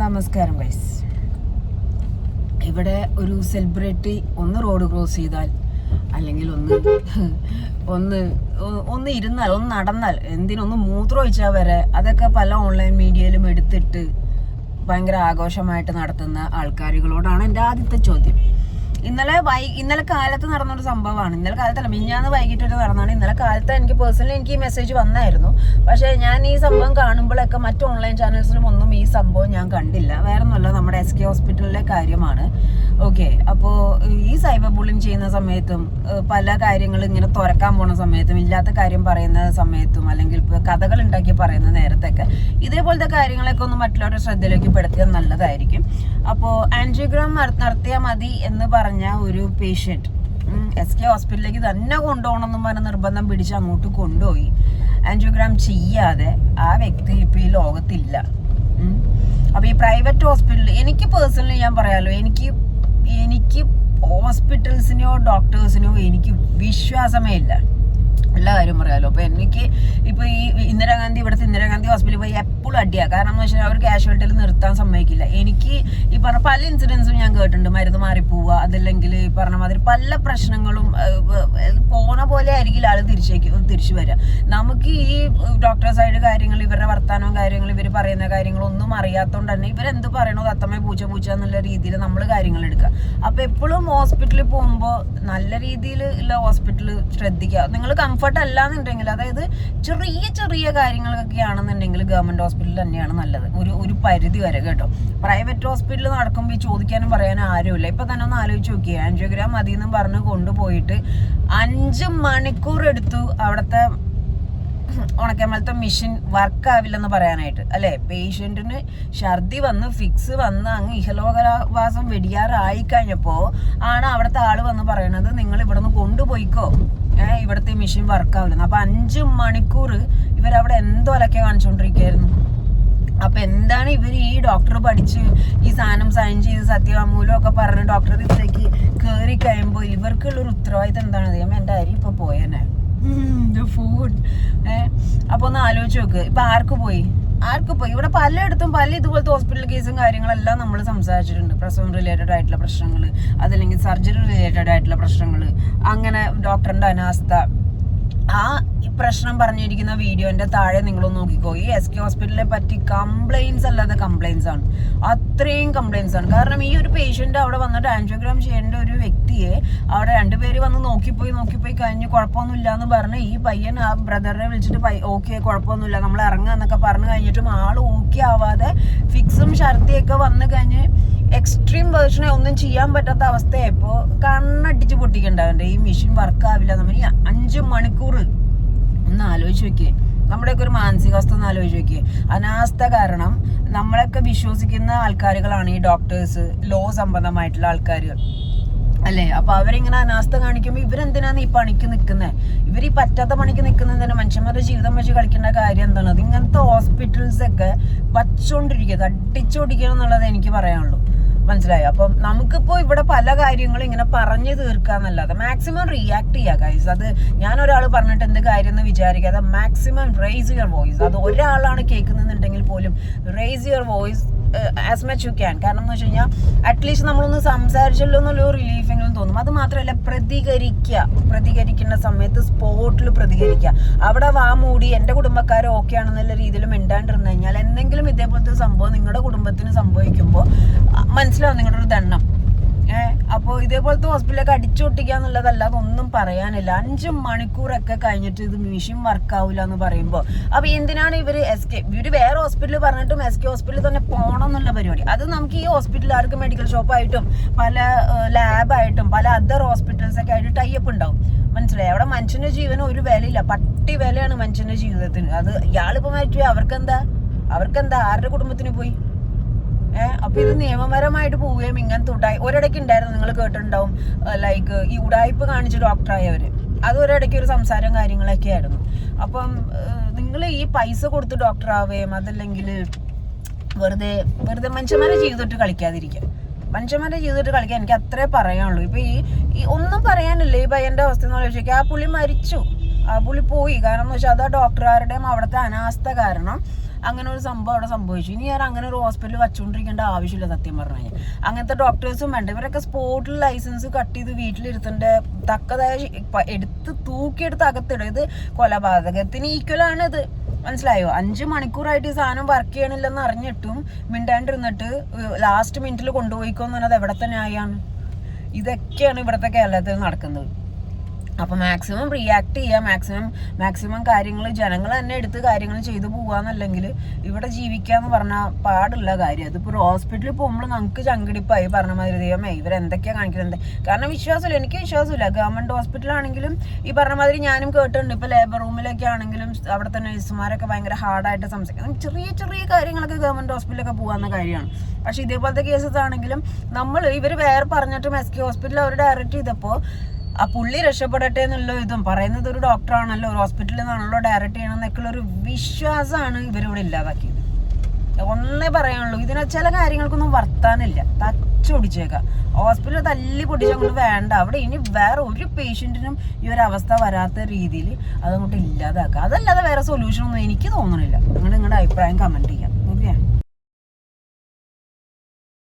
നമസ്കാരം ഗൈസ്. ഇവിടെ ഒരു സെലിബ്രിറ്റി ഒന്ന് റോഡ് ക്രോസ് ചെയ്താൽ അല്ലെങ്കിൽ ഒന്ന് ഇരുന്നാൽ ഒന്ന് നടന്നാൽ എന്തിനൊന്ന് മൂത്രം ഒഴിച്ചാൽ വരെ അതൊക്കെ പല ഓൺലൈൻ മീഡിയയിലും എടുത്തിട്ട് ഭയങ്കര ആഘോഷമായിട്ട് നടത്തുന്ന ആൾക്കാരുകളോടാണ് എൻ്റെ ആദ്യത്തെ ചോദ്യം. ഇന്നലെ കാലത്ത് നടന്നൊരു സംഭവമാണ്. ഇന്നലെ കാലത്തല്ല, മിഞ്ഞാന്ന് വൈകിട്ടൊരു നടന്നാണ്. ഇന്നലെ കാലത്ത് എനിക്ക് പേഴ്സണലി എനിക്ക് ഈ മെസ്സേജ് വന്നായിരുന്നു. പക്ഷേ ഞാൻ ഈ സംഭവം കാണുമ്പോഴൊക്കെ മറ്റ് ഓൺലൈൻ ചാനൽസിലും ഒന്നും ഈ സംഭവം ഞാൻ കണ്ടില്ല. വേറെ ഒന്നുമല്ല, നമ്മുടെ SK ഹോസ്പിറ്റലിലെ കാര്യമാണ്. ഓക്കെ, അപ്പോൾ ഈ സൈബർ ബുള്ളിങ് ചെയ്യുന്ന സമയത്തും പല കാര്യങ്ങൾ ഇങ്ങനെ തുറക്കാൻ പോണ സമയത്തും ഇല്ലാത്ത കാര്യം പറയുന്ന സമയത്തും അല്ലെങ്കിൽ ഇപ്പോൾ കഥകൾ ഉണ്ടാക്കി പറയുന്ന നേരത്തൊക്കെ ഇതേപോലത്തെ കാര്യങ്ങളൊക്കെ ഒന്ന് മറ്റുള്ളവരുടെ ശ്രദ്ധയിലേക്ക് പെടുത്തിയാൽ നല്ലതായിരിക്കും. അപ്പോൾ ആൻജിയോഗ്രാം നടത്തിയാൽ മതി എന്ന് പറഞ്ഞ ഒരു പേഷ്യന്റ് SK ഹോസ്പിറ്റലിലേക്ക് തന്നെ കൊണ്ടുപോകണമെന്നും പറഞ്ഞ നിർബന്ധം പിടിച്ച് അങ്ങോട്ട് കൊണ്ടുപോയി. ആൻജിയോഗ്രാം ചെയ്യാതെ ആ വ്യക്തി ഇപ്പൊ ഈ ലോകത്തില്ല. അപ്പൊ ഈ പ്രൈവറ്റ് ഹോസ്പിറ്റലിൽ എനിക്ക് പേഴ്സണലി ഞാൻ പറയാലോ, എനിക്ക് ഹോസ്പിറ്റൽസിനെയോ ഡോക്ടേഴ്സിനെയോ എനിക്ക് വിശ്വാസമേ ഇല്ല. എല്ലാ കാര്യം പറയാലോ. അപ്പൊ എനിക്ക് ഇപ്പൊ ഈ ഇവിടുത്തെ ഇന്ദിരാഗാന്ധി ഹോസ്പിറ്റലിൽ പോയി എപ്പോഴും അടിയാ. കാരണം എന്ന് വെച്ചാൽ അവർ കാഷ്വാലിറ്റിയിൽ നിർത്താൻ സമ്മതിക്കില്ല. എനിക്ക് ഈ പറഞ്ഞ പല ഇൻസിഡൻസും ഞാൻ കേട്ടിട്ടുണ്ട്. മരുന്ന് മാറിപ്പോവുക, അതല്ലെങ്കിൽ ഈ പറഞ്ഞ മാതിരി പല പ്രശ്നങ്ങളും പോണ പോലെ ആയിരിക്കില്ല ആള് തിരിച്ചു വരിക. നമുക്ക് ഈ ഡോക്ടർ സൈഡ് കാര്യങ്ങൾ, ഇവരുടെ വർത്താനവും കാര്യങ്ങൾ, ഇവർ പറയുന്ന കാര്യങ്ങളൊന്നും അറിയാത്തതുകൊണ്ട് തന്നെ ഇവരെന്ത് പറയണോ തത്തമ്മ പൂച്ച എന്നുള്ള രീതിയിൽ നമ്മൾ കാര്യങ്ങൾ എടുക്കുക. അപ്പൊ എപ്പോഴും ഹോസ്പിറ്റലിൽ പോകുമ്പോൾ നല്ല രീതിയിൽ ഉള്ള ഹോസ്പിറ്റലിൽ ശ്രദ്ധിക്കുക. നിങ്ങൾ കംഫർട്ട് അല്ലാന്നുണ്ടെങ്കിൽ, അതായത് ചെറിയ കാര്യങ്ങളൊക്കെ ആണെന്നുണ്ടെങ്കിൽ ഗവൺമെന്റ് ഹോസ്പിറ്റലിൽ തന്നെയാണ് നല്ലത്, ഒരു പരിധി വരെ കേട്ടോ. പ്രൈവറ്റ് ഹോസ്പിറ്റലിൽ നടക്കുമ്പോൾ ഈ ചോദിക്കാനും പറയാനും ആരുമില്ല. ഇപ്പൊ തന്നെ ഒന്ന് ആലോചിച്ച് നോക്കിയേ, ആൻജിയോഗ്രാം മതി എന്നും പറഞ്ഞ് കൊണ്ടുപോയിട്ട് 5 മണിക്കൂർ എടുത്തു അവിടുത്തെ ഉണക്കമലത്തെ മെഷീൻ വർക്കാവില്ലെന്ന് പറയാനായിട്ട്, അല്ലെ? പേഷ്യന്റിന് ഛർദി വന്ന് ഫിക്സ് വന്ന് അങ്ങ് ഇഹലോകവാസം വെടിയാറായി കഴിഞ്ഞപ്പോ ആണ് അവിടുത്തെ ആള് വന്ന് പറയണത്, നിങ്ങൾ ഇവിടെ നിന്ന് കൊണ്ടുപോയിക്കോ, ഇവിടുത്തെ മെഷീൻ വർക്കാവില്ലെന്ന്. അപ്പൊ 5 മണിക്കൂർ ഇവരവിടെ എന്തോ അലക്കെ കാണിച്ചോണ്ടിരിക്കുകയായിരുന്നു. അപ്പൊ എന്താണ് ഇവർ ഈ ഡോക്ടർ പഠിച്ച് ഈ സാധനം സൈൻ ചെയ്ത് സത്യവാങ്മൂലം ഒക്കെ പറഞ്ഞ് ഡോക്ടർ ഇതിലേക്ക് കയറി കഴിയുമ്പോൾ ഇവർക്കുള്ളൊരു ഉത്തരവാദിത്തം എന്താണ്? ദൈവം എന്റെ അരി ഇപ്പൊ പോയനെ ഫുഡ്. അപ്പൊ ഒന്ന് ആലോചിച്ച് നോക്ക്, ഇപ്പൊ ആർക്ക് പോയി? ഇവിടെ പലയിടത്തും പല ഇതുപോലത്തെ ഹോസ്പിറ്റൽ കേസും കാര്യങ്ങളെല്ലാം നമ്മൾ സംസാരിച്ചിട്ടുണ്ട്. പ്രസവം റിലേറ്റഡ് ആയിട്ടുള്ള പ്രശ്നങ്ങൾ, അതല്ലെങ്കിൽ സർജറി റിലേറ്റഡ് ആയിട്ടുള്ള പ്രശ്നങ്ങൾ, അങ്ങനെ ഡോക്ടറിന്റെ അനാസ്ഥ. ആ പ്രശ്നം പറഞ്ഞിരിക്കുന്ന വീഡിയോന്റെ താഴെ നിങ്ങളൊന്ന് നോക്കിക്കോ. ഈ SK ഹോസ്പിറ്റലിനെ പറ്റി കംപ്ലൈൻസ് അല്ലാതെ കംപ്ലൈൻസ് ആണ്, അത്രയും കംപ്ലൈൻസ് ആണ്. കാരണം ഈ ഒരു പേഷ്യന്റ് അവിടെ വന്നിട്ട് ആൻജിയോഗ്രാം ചെയ്യേണ്ട ഒരു വ്യക്തിയെ അവിടെ 2 പേര് വന്ന് നോക്കിപ്പോയി കഴിഞ്ഞ് കുഴപ്പമൊന്നുമില്ല എന്ന് പറഞ്ഞ് ഈ പയ്യൻ ആ ബ്രദറിനെ വിളിച്ചിട്ട് ഓക്കെ കുഴപ്പമൊന്നുമില്ല നമ്മൾ ഇറങ്ങുക എന്നൊക്കെ പറഞ്ഞു കഴിഞ്ഞിട്ടും ആള് ഓക്കെ ആവാതെ ഫിക്സും ഛർദിയൊക്കെ വന്നു കഴിഞ്ഞ് എക്സ്ട്രീം വേർഷനെ ഒന്നും ചെയ്യാൻ പറ്റാത്ത അവസ്ഥയായപ്പോ കണ്ണടിച്ച് പൊട്ടിക്കണ്ടാവണ്ടേ ഈ മെഷീൻ വർക്കാവില്ല നമ്മൾ. ഈ 5 മണിക്കൂർ ഒന്ന് ആലോചിച്ച് നോക്കിയേ. നമ്മുടെയൊക്കെ ഒരു മാനസികാവസ്ഥ ഒന്ന് ആലോചിച്ച് നോക്കിയേ. അനാസ്ഥ കാരണം നമ്മളൊക്കെ വിശ്വസിക്കുന്ന ആൾക്കാരുകളാണ് ഈ ഡോക്ടേഴ്സ്, ലോ സംബന്ധമായിട്ടുള്ള ആൾക്കാർ, അല്ലേ? അപ്പൊ അവരിങ്ങനെ അനാസ്ഥ കാണിക്കുമ്പോൾ ഇവരെന്തിനാണ് ഈ പണിക്ക് നിൽക്കുന്നത്? ഇവർ ഈ പറ്റാത്ത പണിക്ക് നിൽക്കുന്നത് തന്നെ മനുഷ്യന്മാരുടെ ജീവിതം വെച്ച് കളിക്കേണ്ട കാര്യം എന്താണ്? അത് ഇങ്ങനത്തെ ഹോസ്പിറ്റൽസ് ഒക്കെ വച്ചോണ്ടിരിക്കുക, അടിച്ചോടിക്കണം എന്നുള്ളത് എനിക്ക് പറയാനുള്ളൂ. മനസ്സിലായോ? അപ്പം നമുക്കിപ്പോ ഇവിടെ പല കാര്യങ്ങളും ഇങ്ങനെ പറഞ്ഞു തീർക്കാന്നല്ലാതെ മാക്സിമം റിയാക്ട് ചെയ്യുക ഗൈസ്. അത് ഞാൻ ഒരാൾ പറഞ്ഞിട്ട് എന്ത് കാര്യം എന്ന് വിചാരിക്കാതെ മാക്സിമം റേസ് യുവർ വോയിസ്. അത് ഒരാളാണ് കേൾക്കുന്നുണ്ടെങ്കിൽ പോലും raise your voice as much as ക്യാൻ. കാരണം എന്ന് വെച്ച് കഴിഞ്ഞാൽ അറ്റ്ലീസ്റ്റ് നമ്മളൊന്ന് സംസാരിച്ചല്ലോ എന്നുള്ള റിലീഫെങ്കിലും തോന്നും. അത് മാത്രമല്ല, പ്രതികരിക്കേണ്ട സമയത്ത് സ്പോട്ടിൽ പ്രതികരിക്കുക. അവിടെ മൂടി എൻ്റെ കുടുംബക്കാരെ ഓക്കെ ആണെന്നുള്ള രീതിയിൽ മിണ്ടാണ്ടിരുന്നു കഴിഞ്ഞാൽ എന്തെങ്കിലും ഇതേപോലത്തെ സംഭവം നിങ്ങളുടെ കുടുംബത്തിന് സംഭവിക്കുമ്പോൾ മനസ്സിലാവും നിങ്ങളുടെ ഒരു ദണ്ണം. അപ്പോൾ ഇതേപോലത്തെ ഹോസ്പിറ്റലൊക്കെ അടിച്ചൊട്ടിക്കുക എന്നുള്ളതല്ലാതെ ഒന്നും പറയാനില്ല. 5 മണിക്കൂറൊക്കെ കഴിഞ്ഞിട്ട് ഇത് മെഷീൻ വർക്കാവില്ല എന്ന് പറയുമ്പോൾ അപ്പൊ എന്തിനാണ് ഇവര് വേറെ ഹോസ്പിറ്റലിൽ പറഞ്ഞിട്ടും SK ഹോസ്പിറ്റലിൽ തന്നെ പോകണം എന്നുള്ള പരിപാടി? അത് നമുക്ക് ഈ ഹോസ്പിറ്റലിൽ ആർക്ക് മെഡിക്കൽ ഷോപ്പായിട്ടും പല ലാബായിട്ടും പല അതർ ഹോസ്പിറ്റൽസ് ഒക്കെ ആയിട്ട് ടൈപ്പ് ഉണ്ടാവും. മനസ്സിലായി? അവിടെ മനുഷ്യന്റെ ജീവന് ഒരു വിലയില്ല, പട്ടി വിലയാണ് മനുഷ്യന്റെ ജീവിതത്തിന്. അത് ഇയാളിപ്പോ മരിച്ചു, അവർക്കെന്താ ആരുടെ കുടുംബത്തിന് പോയി? അപ്പൊ ഇത് നിയമപരമായിട്ട് പോവുകയും ഇങ്ങനത്തെ ഒരിടയ്ക്ക് ഉണ്ടായിരുന്നു, നിങ്ങൾ കേട്ടിട്ടുണ്ടാവും, ലൈക്ക് ഈ ഉടായ്പ കാണിച്ച ഡോക്ടറായവര്. അത് ഒരിടയ്ക്ക് ഒരു സംസാരം കാര്യങ്ങളൊക്കെ ആയിരുന്നു. അപ്പം നിങ്ങൾ ഈ പൈസ കൊടുത്ത് ഡോക്ടർ ആവുകയും അതല്ലെങ്കിൽ വെറുതെ മനുഷ്യന്മാരെ ജീവിതമായിട്ട് കളിക്കാതിരിക്കുക. മനുഷ്യന്മാരുടെ ജീവിതമായിട്ട് കളിക്കാൻ എനിക്ക് അത്രേ പറയാനുള്ളൂ. ഇപ്പൊ ഈ ഒന്നും പറയാനില്ല. ഈ പയ്യന്റെ അവസ്ഥ എന്ന് ആലോചിക്കുക. ആ പുള്ളി മരിച്ചു, ആ പുള്ളി പോയി. കാരണം എന്ന് വെച്ചാൽ അത് ഡോക്ടർമാരുടെയും അവിടുത്തെ അനാസ്ഥ കാരണം അങ്ങനെ ഒരു സംഭവം അവിടെ സംഭവിച്ചു. ഇനി ഞാൻ അങ്ങനെ ഒരു ഹോസ്പിറ്റലിൽ വച്ചുകൊണ്ടിരിക്കേണ്ട ആവശ്യമില്ല സത്യം പറഞ്ഞു കഴിഞ്ഞാൽ. അങ്ങനത്തെ ഡോക്ടേഴ്സും വേണ്ട. ഇവരൊക്കെ സ്പോട്ടിൽ ലൈസൻസ് കട്ട് ചെയ്ത് വീട്ടിലിരുത്തേണ്ട തക്കതായ തൂക്കിയെടുത്ത് അകത്തിടും. ഇത് കൊലപാതകത്തിന് ഈക്വലാണ് ഇത്, മനസ്സിലായോ? 5 മണിക്കൂറായിട്ട് ഈ സാധനം വർക്ക് ചെയ്യണില്ലെന്ന് അറിഞ്ഞിട്ടും മിണ്ടാണ്ടിരുന്നിട്ട് ലാസ്റ്റ് മിനിറ്റിൽ കൊണ്ടുപോയിക്കോന്ന് പറഞ്ഞത് എവിടത്തെ ന്യായമാണ്? ഇതൊക്കെയാണ് ഇവിടുത്തെ കേരളത്തിൽ നടക്കുന്നത്. അപ്പോൾ മാക്സിമം റിയാക്ട് ചെയ്യുക, മാക്സിമം കാര്യങ്ങൾ ജനങ്ങൾ തന്നെ എടുത്ത് കാര്യങ്ങൾ ചെയ്തു പോകാന്നല്ലെങ്കിൽ ഇവിടെ ജീവിക്കാന്ന് പറഞ്ഞാൽ പാടുള്ള കാര്യം. അതിപ്പോൾ ഒരു ഹോസ്പിറ്റലിൽ പോകുമ്പോൾ നമുക്ക് ചങ്കിടിപ്പായി പറഞ്ഞ മാതിരി ദൈവമേ ഇവരെന്തൊക്കെയാണ് കാണിക്കുന്നത്. കാരണം വിശ്വാസമില്ല, എനിക്ക് വിശ്വാസമില്ല. ഗവൺമെൻറ് ഹോസ്പിറ്റലാണെങ്കിലും ഈ പറഞ്ഞ മാതിരി ഞാനും കേട്ടിട്ടുണ്ട്, ഇപ്പോൾ ലേബർ റൂമിലൊക്കെ ആണെങ്കിലും അവിടുത്തെ നഴ്സുമാരൊക്കെ ഭയങ്കര ഹാർഡായിട്ട് സംസാരിക്കുന്നത്. ചെറിയ ചെറിയ കാര്യങ്ങളൊക്കെ ഗവൺമെൻറ് ഹോസ്പിറ്റലൊക്കെ പോകാവുന്ന കാര്യമാണ്. പക്ഷേ ഇതേപോലത്തെ കേസസ് ആണെങ്കിലും ഇവർ വേറെ പറഞ്ഞിട്ടും SK ഹോസ്പിറ്റലിൽ അവർ ഡയറക്റ്റ് ചെയ്തപ്പോൾ ആ പുള്ളി രക്ഷപ്പെടട്ടെ എന്നുള്ള ഇതും പറയുന്നത് ഒരു ഡോക്ടറാണല്ലോ, ഒരു ഹോസ്പിറ്റലിൽ നിന്നാണല്ലോ ഡയറക്റ്റ് ചെയ്യണമെന്നൊക്കെയുള്ള ഒരു വിശ്വാസമാണ് ഇവരിവിടെ ഇല്ലാതാക്കിയത്. ഒന്നേ പറയാനുള്ളൂ, ഇതിനെ ചില കാര്യങ്ങൾക്കൊന്നും വർത്താനില്ല, തച്ചൊടിച്ചേക്കാം. ഹോസ്പിറ്റലിൽ തല്ലി പൊടിച്ചങ്ങോട്ട് വേണ്ട. അവിടെ ഇനി വേറെ ഒരു പേഷ്യൻറ്റിനും ഈ ഒരു അവസ്ഥ വരാത്ത രീതിയിൽ അതങ്ങോട്ട് ഇല്ലാതാക്കുക. അതല്ലാതെ വേറെ സൊല്യൂഷനൊന്നും എനിക്ക് തോന്നുന്നില്ല. നിങ്ങളുടെ അഭിപ്രായം കമൻറ്റ് ചെയ്യാം.